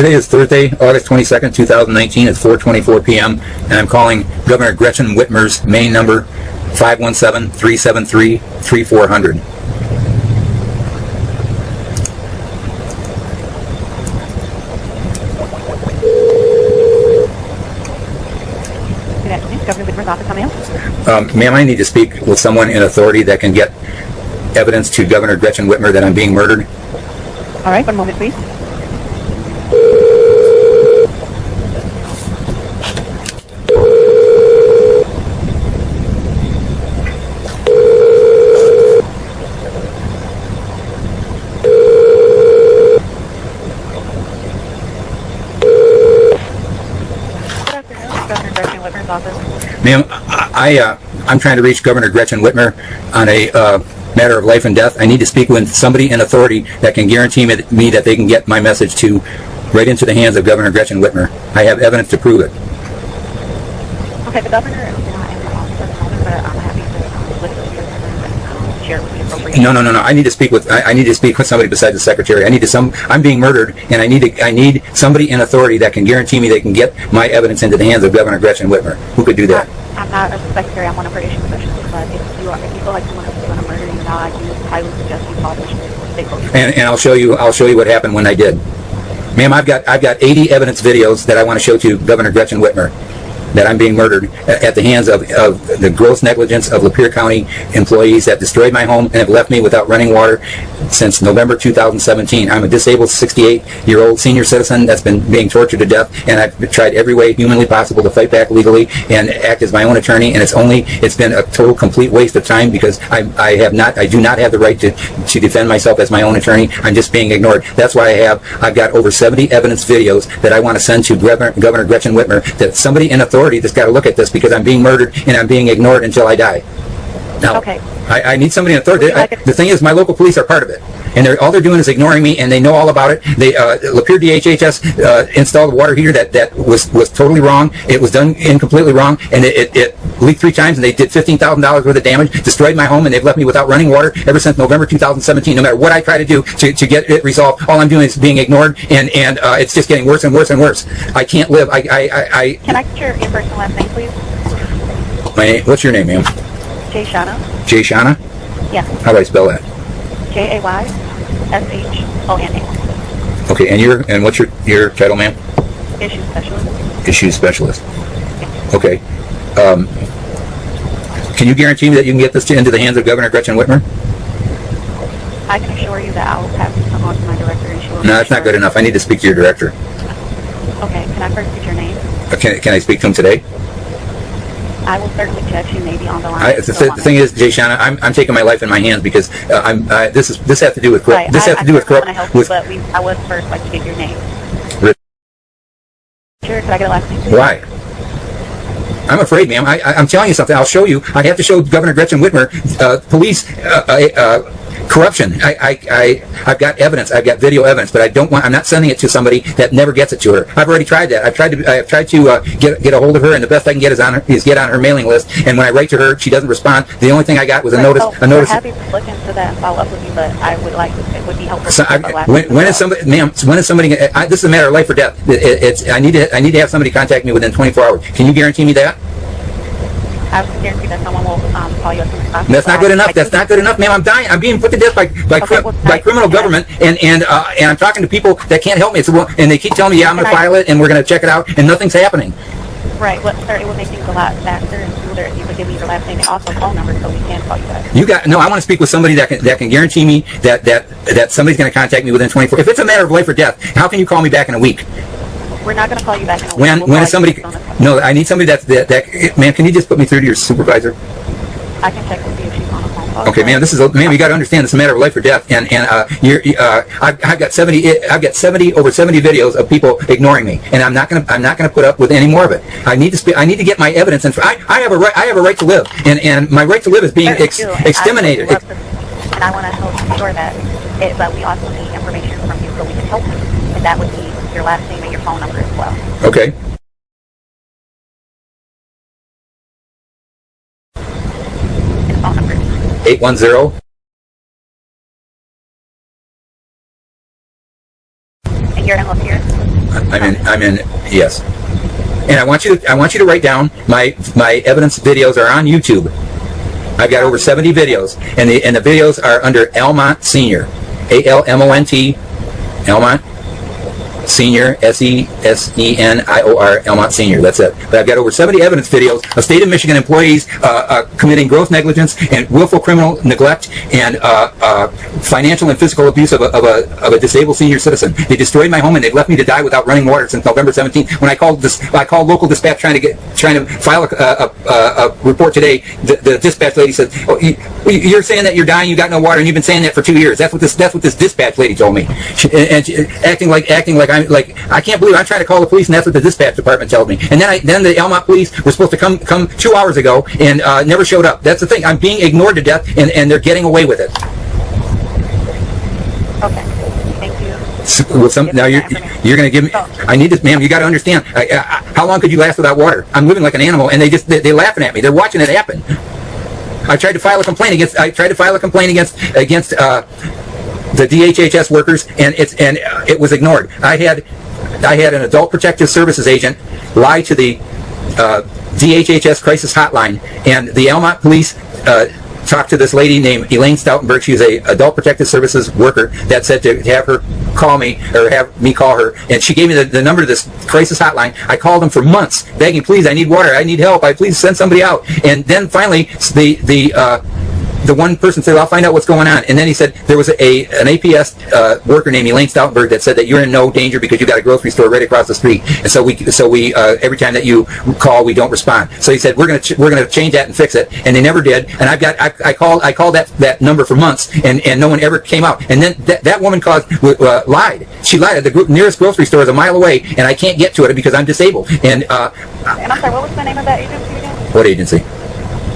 Today is Thursday, August 22nd, 2019. It's 4:24 p.m. and I'm calling Governor Gretchen Whitmer'S main number 517-373-3400. Good afternoon, Governor Whitmer'S office. How may I help? Ma'am, I need to speak with someone in authority that can get evidence to Governor Gretchen Whitmer that I'm being murdered. All right, one moment, please. Good afternoon, Governor Gretchen Whitmer'S office. Ma'am, I'm trying to reach Governor Gretchen Whitmer on a matter of life and death. I need to speak with somebody in authority that can guarantee me that they can get my message to right into the hands of Governor Gretchen Whitmer. I have evidence to prove it. Okay, the governor is not in the office at the moment, but I'm happy to listen to your concerns and share with the appropriate. No. I need to speak with somebody besides the secretary. I'm being murdered, and I need somebody in authority that can guarantee me they can get my evidence into the hands of Governor Gretchen Whitmer. Who could do that? I'm not a secretary. I'm one of her issue specialists. But if you feel like someone else is going to murder you now, I do highly suggest you call the state police. And I'll show you what happened when I did. Ma'am, I've got 80 evidence videos that I want to show to Governor Gretchen Whitmer that I'm being murdered at the hands of the gross negligence of Lapeer County employees that destroyed my home and have left me without running water since November 2017. I'm a disabled 68-year-old senior citizen that's been being tortured to death, and I've tried every way humanly possible to fight back legally and act as my own attorney, and it's been a total complete waste of time because I do not have the right to defend myself as my own attorney. I'm just being ignored. That's why I've got over 70 evidence videos that I want to send to Governor Gretchen Whitmer, that somebody in authority that's got to look at this because I'm being murdered and I'm being ignored until I die. Now, okay. I need somebody in authority. The thing is, my local police are part of it, and all they're doing is ignoring me, and they know all about it. Lapeer DHHS installed a water heater that was totally wrong. It was done incompletely wrong, and it leaked 3 times, and they did $15,000 worth of damage, destroyed my home, and they've left me without running water ever since November 2017. No matter what I try to do to get it resolved, all I'm doing is being ignored, and it's just getting worse and worse and worse. I can't live. Can I get your first and last name, please? What's your name, ma'am? JAYSHANA. JAYSHANA? Yes. How do I spell that? JAYSHONA. Okay, and what's your title, ma'am? Issue specialist. Issue specialist. Okay. Can you guarantee me that you can get this into the hands of Governor Gretchen Whitmer? I can assure you that I'll have to come on to my director and she will. No, that's not good enough. I need to speak to your director. Okay, can I first get your name? Can I speak to him today? I will certainly catch you maybe on the line. The thing is, JAYSHANA, I'm taking my life in my hands because this has to do with corrupt. This has to do with corrupt. I would first like to get your name. Sure, could I get a last name? Why? I'm afraid, ma'am. I'm telling you something. I'll show you. I have to show Governor Gretchen Whitmer police corruption. I've got evidence. I've got video evidence, but I'm not sending it to somebody that never gets it to her. I've already tried that. I've tried to get a hold of her, and the best I can get is get on her mailing list. And when I write to her, she doesn't respond. The only thing I got was a notice. We're happy to look into that and follow up with you, but I would like it would be helpful. So when is somebody, ma'am? When is somebody? This is a matter of life or death. I need to have somebody contact me within 24 hours. Can you guarantee me that? I would guarantee that someone will call you as soon as possible. That's not good enough. That's not good enough, ma'am. I'm dying. I'm being put to death by criminal government, and I'm talking to people that can't help me. And they keep telling me, yeah, I'm going to file it, and we're going to check it out, and nothing's happening. Right. Well, sir, it would make things a lot faster and smoother if you could give me your last name and also phone number so we can call you back. I want to speak with somebody that can guarantee me that somebody's going to contact me within 24. If it's a matter of life or death, how can you call me back in a week? We're not going to call you back in a week. When is somebody? No, I need somebody that. Ma'am, can you just put me through to your supervisor? I can check to see if she's on the phone call. Okay, ma'am. Ma'am, you got to understand this is a matter of life or death, and I've got 70 over 70 videos of people ignoring me, and I'm not going to put up with any more of it. I need to get my evidence, and I have a right to live, and my right to live is being exterminated. And I want to help ensure that, but we also need information from you so we can help you, and that would be your last name and your phone number as well. Okay. And phone number. 810. And you're in Lapeer? I'm in. Yes. And I want you to write down my evidence videos are on YouTube. I've got over 70 videos, and the videos are under Almont Senior, ALMONT, Almont Senior, SESENIOR, Almont Senior. That's it. But I've got over 70 evidence videos of state of Michigan employees committing gross negligence and willful criminal neglect and financial and physical abuse of a disabled senior citizen. They destroyed my home and they left me to die without running water since November 17th. When I called local dispatch trying to file a report today. The dispatch lady said, "Oh, you're saying that you're dying, you got no water, and you've been saying that for 2 years." That's what this dispatch lady told me, and acting like I can't believe I'm trying to call the police, and that's what the dispatch department told me. And then the Almont police were supposed to come 2 hours ago and never showed up. That's the thing. I'm being ignored to death, and they're getting away with it. Okay. Thank you. Now you're going to give me. I need this, ma'am. You got to understand. How long could you last without water? I'm living like an animal, and they're laughing at me. They're watching it happen. I tried to file a complaint against the DHHS workers, and it was ignored. I had an Adult Protective Services agent lie to the DHHS crisis hotline, and the Almont police talked to this lady named Elaine Stoutenberg. She's a Adult Protective Services worker that said to have her call me, or have me call her, and she gave me the number to this crisis hotline. I called them for months begging, please, I need water, I need help, please send somebody out. And then finally the one person said, "I'll find out what's going on." And then he said there was an APS worker named Elaine Stoutenberg that said that you're in no danger because you got a grocery store right across the street. And so we every time that you call, we don't respond. So he said we're gonna change that and fix it. And they never did. And I called that number for months, and no one ever came out. And then that woman lied. She lied. The nearest grocery store is a mile away, and I can't get to it because I'm disabled. And I'm sorry, what was the name of that agency again? What agency?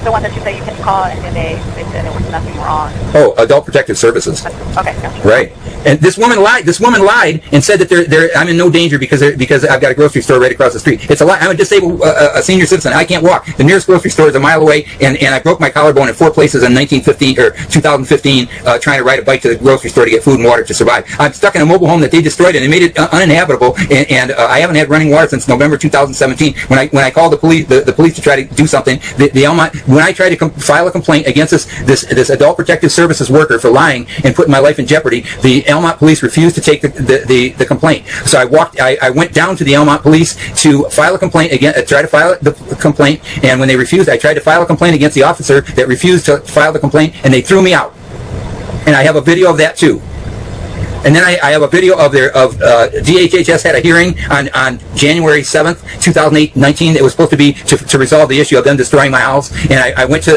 The one that you say you can call, and then they said there was nothing wrong. Oh, Adult Protective Services. Okay, gotcha. Right. And this woman lied and said that I'm in no danger because I've got a grocery store right across the street. It's a lie. I'm a disabled a senior citizen. I can't walk. The nearest grocery store is a mile away, and I broke my collarbone in 4 places in 2015 trying to ride a bike to the grocery store to get food and water to survive. I'm stuck in a mobile home that they destroyed, and they made it uninhabitable, and I haven't had running water since November 2017. When I called the police to try to do something, when I tried to file a complaint against this Adult Protective Services worker for lying and putting my life in jeopardy, the Almont police refused to take the complaint. So I went down to the Almont police to file a complaint again, try to file the complaint, and when they refused, I tried to file a complaint against the officer that refused to file the complaint, and they threw me out. And I have a video of that too. And then I have a video of DHHS had a hearing on January 7th, 2019. It was supposed to be to resolve the issue of them destroying my house. And I went to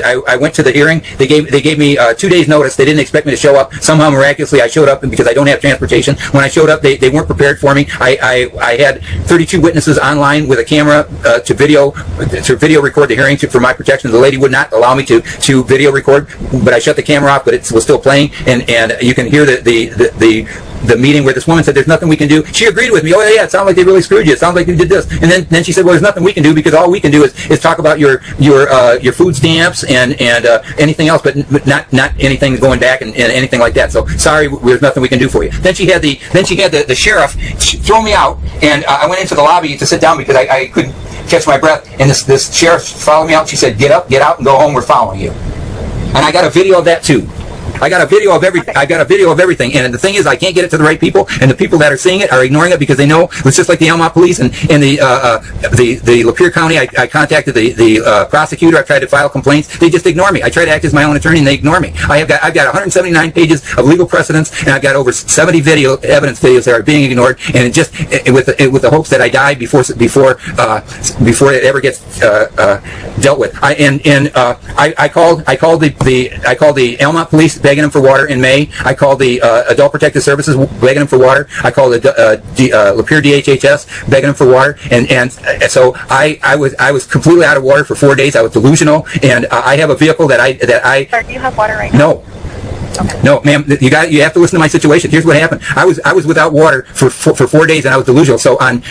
the hearing. They gave me 2 days notice. They didn't expect me to show up. Somehow miraculously I showed up, and because I don't have transportation. When I showed up, they weren't prepared for me. I had 32 witnesses online with a camera to video record the hearing for my protection. The lady would not allow me to video record, but I shut the camera off, but it was still playing, and you can hear the meeting where this woman said, "There's nothing we can do." She agreed with me. "Oh yeah, it sounds like they really screwed you. It sounds like you did this." And then she said, "Well, there's nothing we can do because all we can do is talk about your food stamps and anything else, but not anything going back and anything like that. So sorry, there's nothing we can do for you." Then she had the sheriff throw me out, and I went into the lobby to sit down because I couldn't catch my breath. And this sheriff followed me out. She said, "Get up, get out, and go home. We're following you." And I got a video of that too. I got a video of everything, and the thing is, I can't get it to the right people, and the people that are seeing it are ignoring it because they know it's just like the Almont police and the Lapeer County. I contacted the prosecutor. I tried to file complaints. They just ignore me. I try to act as my own attorney, and they ignore me. I've got 179 pages of legal precedents, and I've got over 70 evidence videos that are being ignored, and with the hopes that I die before it ever gets dealt with. I called the Almont police begging them for water in May. I called the Adult Protective Services begging them for water. I called the Lapeer DHHS begging them for water, and so I was completely out of water for 4 days. I was delusional, and I have a vehicle that I. Sir, do you have water right now? No. Okay. No, ma'am. You have to listen to my situation. Here's what happened. I was without water for 4 days, and I was delusional. So on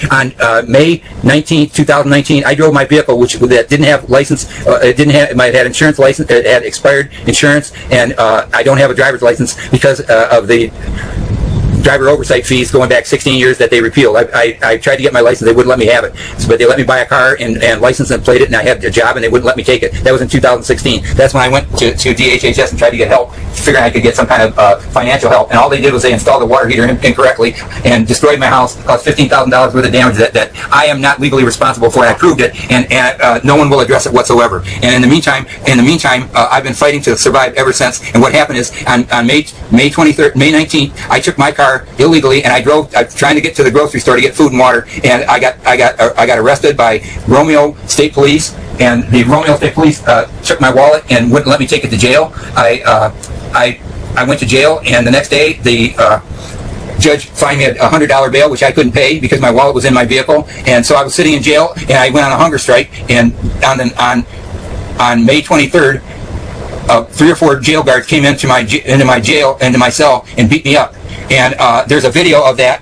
May 19th, 2019, I drove my vehicle, that didn't have license. It had insurance license. It had expired insurance, and I don't have a driver's license because of the driver oversight fees going back 16 years that they repealed. I tried to get my license. They wouldn't let me have it. But they let me buy a car and license and plate it, and I had a job, and they wouldn't let me take it. That was in 2016. That's when I went to DHHS and tried to get help, figuring I could get some kind of financial help. And all they did was they installed a water heater incorrectly and destroyed my house, caused $15,000 worth of damage that I am not legally responsible for, and I proved it, and no one will address it whatsoever. And in the meantime, I've been fighting to survive ever since. And what happened is on May 23rd, May 19th, I took my car illegally, and I was trying to get to the grocery store to get food and water, and I got arrested by Romeo State Police, and the Romeo State Police took my wallet and wouldn't let me take it to jail. I went to jail, and the next day the judge fined me a $100 bail, which I couldn't pay because my wallet was in my vehicle, and so I was sitting in jail, and I went on a hunger strike. And on May 23rd, 3 or 4 jail guards came into my cell and beat me up. And there's a video of that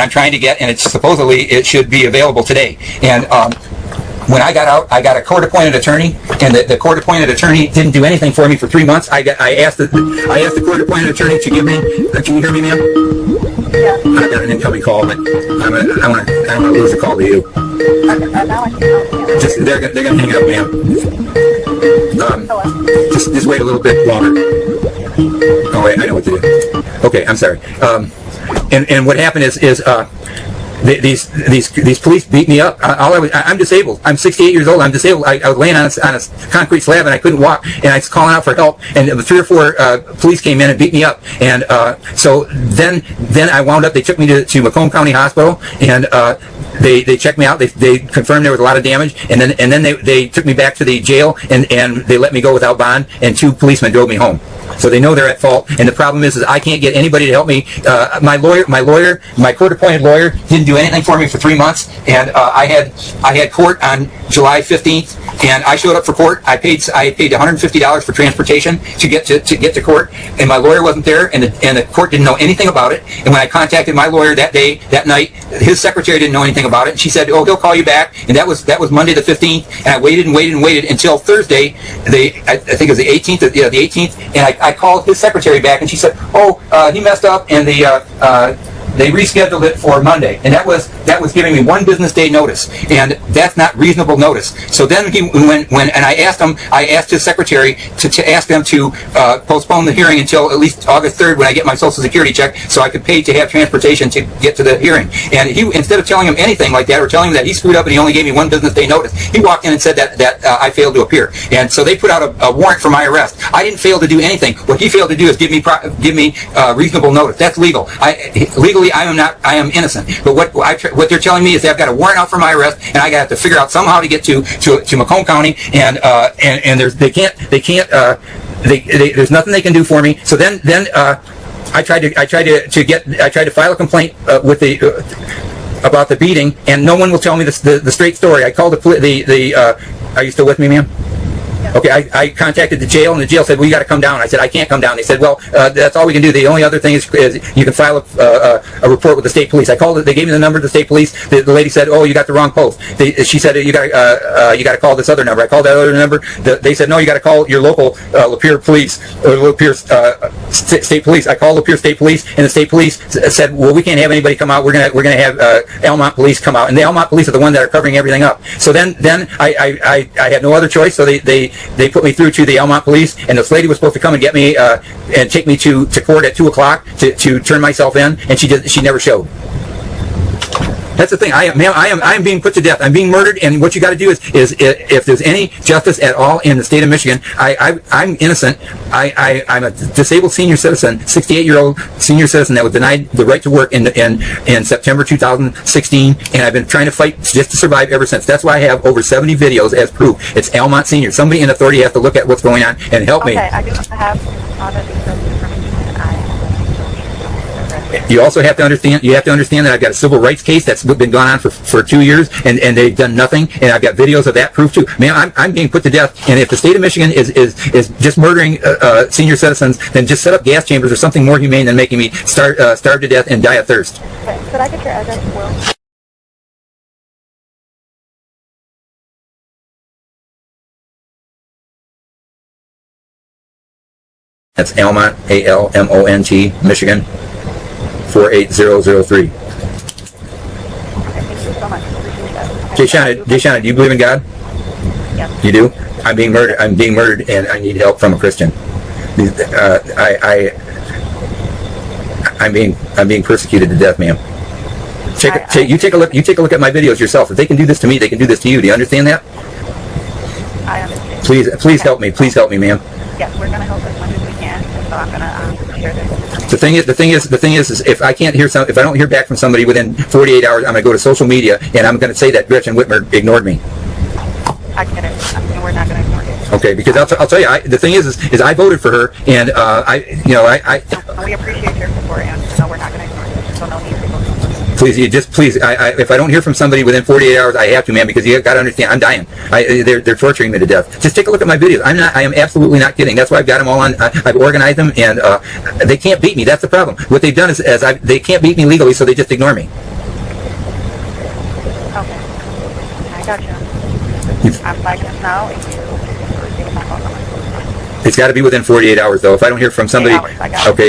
I'm trying to get, and it should be available today. And when I got out, I got a court-appointed attorney, and the court-appointed attorney didn't do anything for me for 3 months. I asked the court-appointed attorney to give me. Can you hear me, ma'am? Yeah. I got an incoming call, but I don't want to lose the call to you. Now I can help you. They're gonna hang up, ma'am. Just wait a little bit longer. Oh wait, I know what to do. Okay, I'm sorry. And what happened is these police beat me up. I'm disabled. I'm 68 years old. I'm disabled. I was laying on a concrete slab, and I couldn't walk, and I was calling out for help, and 3 or 4 police came in and beat me up. And so then I wound up, they took me to Macomb County Hospital, and they checked me out. They confirmed there was a lot of damage, and then they took me back to the jail, and they let me go without bond, and 2 policemen drove me home. So they know they're at fault, and the problem is I can't get anybody to help me. My court-appointed lawyer didn't do anything for me for 3 months, and I had court on July 15th, and I showed up for court. I paid $150 for transportation to get to court, and my lawyer wasn't there, and the court didn't know anything about it. And when I contacted my lawyer that night, his secretary didn't know anything about it. And she said, "Oh, he'll call you back." And that was Monday the 15th, and I waited until Thursday. I think it was the 18th. The 18th, and I called his secretary back, and she said, "Oh, he messed up, and they rescheduled it for Monday," and that was giving me 1 business day notice, and that's not reasonable notice. So then I asked his secretary to ask them to postpone the hearing until at least August 3rd, when I get my Social Security check, so I could pay to have transportation to get to the hearing. And he, instead of telling him anything like that, or telling him that he screwed up and he only gave me 1 business day notice, he walked in and said that I failed to appear. And so they put out a warrant for my arrest. I didn't fail to do anything. What he failed to do is give me reasonable notice. That's legal. Legally, I am innocent. But what they're telling me is they've got a warrant out for my arrest, and I got to figure out somehow to get to Macomb County, and there's nothing they can do for me. So then I tried to file a complaint about the beating, and no one will tell me the straight story. I called are you still with me, ma'am? Okay, I contacted the jail, and the jail said, "Well, you got to come down." I said, "I can't come down." They said, "Well, that's all we can do. The only other thing is you can file a report with the state police." I called it. They gave me the number of the state police. The lady said, "Oh, you got the wrong post." She said, "You got to call this other number." I called that other number. They said, "No, you got to call your local Lapeer police or Lapeer state police." I called Lapeer State Police, and the state police said, "Well, we can't have anybody come out. We're gonna have Almont police come out," and the Almont police are the ones that are covering everything up. So then I had no other choice. So they put me through to the Almont police, and this lady was supposed to come and get me and take me to court at 2 o'clock to turn myself in, and she never showed. That's the thing. I am being put to death. I'm being murdered, and what you got to do is if there's any justice at all in the state of Michigan, I'm innocent. I'm a disabled senior citizen, 68-year-old senior citizen that was denied the right to work in September 2016, and I've been trying to fight just to survive ever since. That's why I have over 70 videos as proof. It's Almont Senior. Somebody in authority has to look at what's going on and help me. Okay, I do have all the details information. You also have to understand. You have to understand that I've got a civil rights case that's been going on for 2 years, and they've done nothing. And I've got videos of that proof too. Man, I'm being put to death. And if the state of Michigan is just murdering senior citizens, then just set up gas chambers or something more humane than making me starve to death and die of thirst. Okay, could I get your address as well? That's Almont, Almont, Michigan. 48003. Okay, thank you so much. Appreciate that. JAYSHANA, do you believe in God? Yes. You do? I'm being murdered, and I need help from a Christian. I'm being persecuted to death, ma'am. You take a look at my videos yourself. If they can do this to me, they can do this to you. Do you understand that? I understand. Please help me. Please help me, ma'am. Yes, we're going to help as much as we can. So I'm going to share this information. The thing is, if I don't hear back from somebody within 48 hours, I'm going to go to social media and I'm going to say that Gretchen Whitmer ignored me. I get it. And we're not going to ignore it. Okay, because I'll tell you, the thing is I voted for her, and We appreciate your support, and no, we're not going to ignore it. So no need to go. Please, if I don't hear from somebody within 48 hours, I have to, man, because you got to understand, I'm dying. They're torturing me to death. Just take a look at my videos. I am absolutely not kidding. That's why I've got them all on. I've organized them, and they can't beat me. That's the problem. What they've done is they can't beat me legally, so they just ignore me. Okay. I got you. I'm flagging this now, and you receive a phone call from us. It's got to be within 48 hours, though. If I don't hear from somebody, if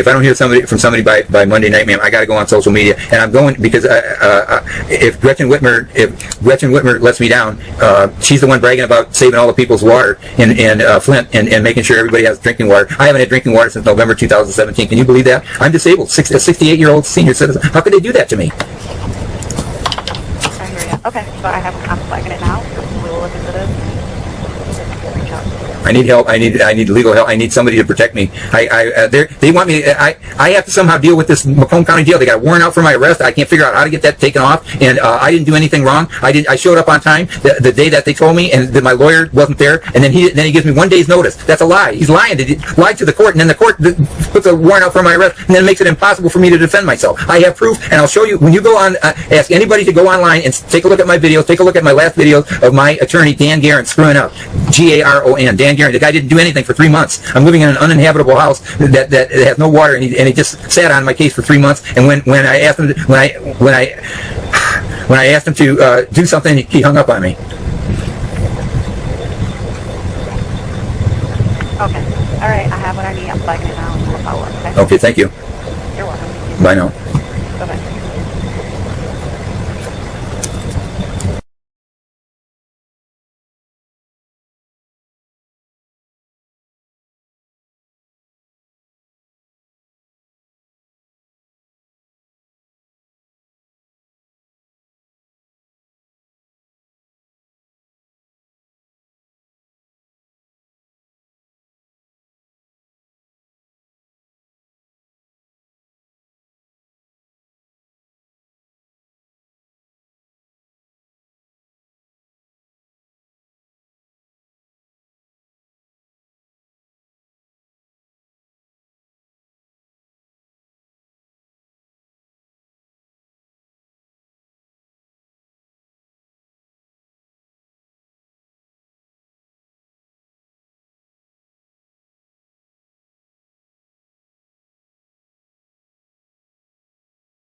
I don't hear from somebody by Monday night, ma'am, I got to go on social media, and I'm going because if Gretchen Whitmer lets me down, she's the one bragging about saving all the people's water in Flint and making sure everybody has drinking water. I haven't had drinking water since November 2017. Can you believe that? I'm disabled, a 68-year-old senior citizen. How could they do that to me? I hear you. Okay, so I'm flagging it now. We will look into this. Reach out. I need help. I need legal help. I need somebody to protect me. They want me. I have to somehow deal with this Macomb County jail. They got a warrant out for my arrest. I can't figure out how to get that taken off. And I didn't do anything wrong. I showed up on time the day that they told me, and that my lawyer wasn't there. And then he gives me 1 day's notice. That's a lie. He's lying. He lied to the court, and then the court puts a warrant out for my arrest, and then makes it impossible for me to defend myself. I have proof, and I'll show you when you go on. Ask anybody to go online and take a look at my videos. Take a look at my last videos of my attorney Dan Garon screwing up. Garon. Dan Garon. The guy didn't do anything for 3 months. I'm living in an uninhabitable house that has no water, and he just sat on my case for 3 months. And when I asked him to do something, he hung up on me. Okay. All right. I have what I need. I'm flagging it now. We'll follow up. Okay. Okay. Thank you. You're welcome. Bye now. Bye-bye.